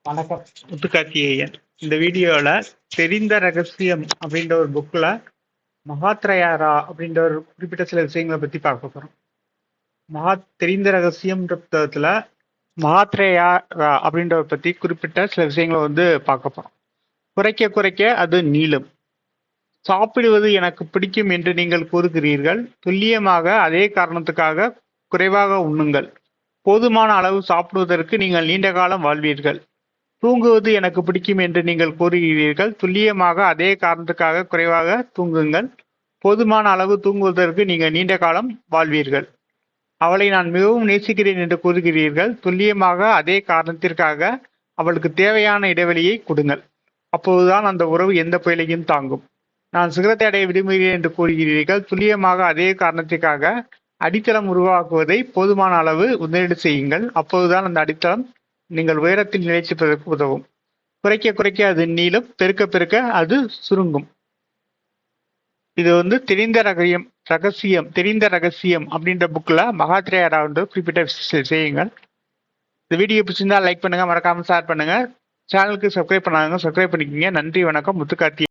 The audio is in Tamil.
வணக்கம். முத்துக்கார்த்திகேயன். இந்த வீடியோல தெரிந்த ரகசியம் அப்படின்ற ஒரு புக்ல மகாத்ரயாரா அப்படின்ற ஒரு குறிப்பிட்ட சில விஷயங்களை பத்தி பார்க்க போறோம். தெரிந்த ரகசியம்ன்ற புத்தகத்துல மகாத்ரயாரா அப்படின்றத பத்தி குறிப்பிட்ட சில விஷயங்களை பார்க்க போறோம். குறைக்க குறைக்க அது நீளும். சாப்பிடுவது எனக்கு பிடிக்கும் என்று நீங்கள் கூறுகிறீர்கள். துல்லியமாக அதே காரணத்துக்காக குறைவாக உண்ணுங்கள். போதுமான அளவு சாப்பிடுவதற்கு நீங்கள் நீண்ட காலம் வாழ்வீர்கள். தூங்குவது எனக்கு பிடிக்கும் என்று நீங்கள் கூறுகிறீர்கள். துல்லியமாக அதே காரணத்துக்காக குறைவாக தூங்குங்கள். போதுமான அளவு தூங்குவதற்கு நீங்கள் நீண்ட காலம் வாழ்வீர்கள். அவளை நான் மிகவும் நேசிக்கிறேன் என்று கூறுகிறீர்கள். துல்லியமாக அதே காரணத்திற்காக அவளுக்கு தேவையான இடைவெளியை கொடுங்கள். அப்போதுதான் அந்த உறவு எந்த புயலையும் தாங்கும். நான் சிகரத்தை அடைய விரும்புகிறேன் என்று கூறுகிறீர்கள். துல்லியமாக அதே காரணத்திற்காக அடித்தளம் உருவாக்குவதை போதுமான அளவு முதலீடு செய்யுங்கள். அப்போதுதான் அந்த அடித்தளம் நீங்கள் உயரத்தில் நிலைச்சிப்பதற்கு உதவும். குறைக்க குறைக்க அது நீளும். பெருக்க பெருக்க அது சுருங்கும். இது தெரிந்த ரகசியம் அப்படின்ற புக்ல மகாத்ரயாரா குறிப்பிட்ட விஷயங்கள். இந்த வீடியோ பிடிச்சிருந்தா லைக் பண்ணுங்க, மறக்காம ஷேர் பண்ணுங்க. சேனலுக்கு சப்ஸ்கிரைப் பண்ணாங்க, சப்ஸ்கிரைப் பண்ணிக்கோங்க. நன்றி, வணக்கம். முத்துக்கார்த்தி.